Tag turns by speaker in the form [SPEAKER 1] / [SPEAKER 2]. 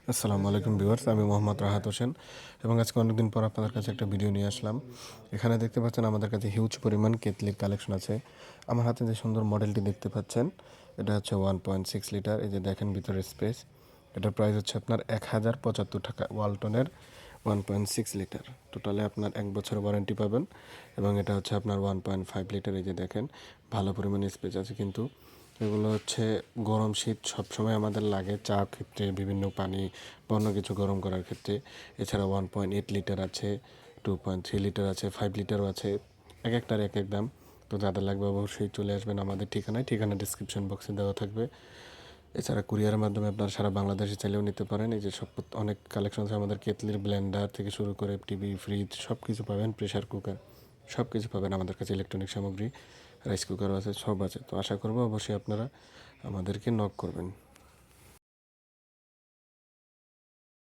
[SPEAKER 1] আসসালামু আলাইকুম ভিউয়ার্স, আমি মোহাম্মদ রাহাত হোসেন এবং আজকে অনেকদিন পর আপনাদের কাছে একটা ভিডিও নিয়ে আসলাম। এখানে দেখতে পাচ্ছেন আমাদের কাছে হিউজ পরিমাণ কেতলির কালেকশন আছে। আমার হাতে যে সুন্দর মডেলটি দেখতে পাচ্ছেন, এটা হচ্ছে 1.6 লিটার। এই যে দেখেন ভিতরের স্পেস, এটার প্রাইস হচ্ছে আপনার 1075 টাকা। ওয়ালটনের 1.6 লিটার, টোটালে আপনার 1 বছর ওয়ারেন্টি পাবেন এবং এটা হচ্ছে আপনার 1.5 লিটার। এই যে দেখেন ভালো পরিমাণে স্পেস আছে, কিন্তু এগুলো হচ্ছে গরম শীত সবসময় আমাদের লাগে, চা ক্ষেত্রে, বিভিন্ন পানি বা অন্য কিছু গরম করার ক্ষেত্রে। এছাড়া 1.8 লিটার আছে, 2.3 লিটার আছে, 5 লিটারও আছে। এক একটার এক এক দাম। তো যাদের লাগবে অবশ্যই চলে আসবেন আমাদের ঠিকানায়, ঠিকানা ডিসক্রিপশন বক্সে দেওয়া থাকবে। এছাড়া কুরিয়ারের মাধ্যমে আপনারা সারা বাংলাদেশে চাইলেও নিতে পারেন। এই যে সব অনেক কালেকশন আছে আমাদের, কেতলির ব্লেন্ডার থেকে শুরু করে টিভি, ফ্রিজ সব কিছু পাবেন, প্রেশার কুকার সব কিছু পাবেন আমাদের কাছে। ইলেকট্রনিক সামগ্রী, রাইস কুকারও আছে, সব আছে। তো আশা করবো অবশ্যই আপনারা আমাদেরকে নক করবেন।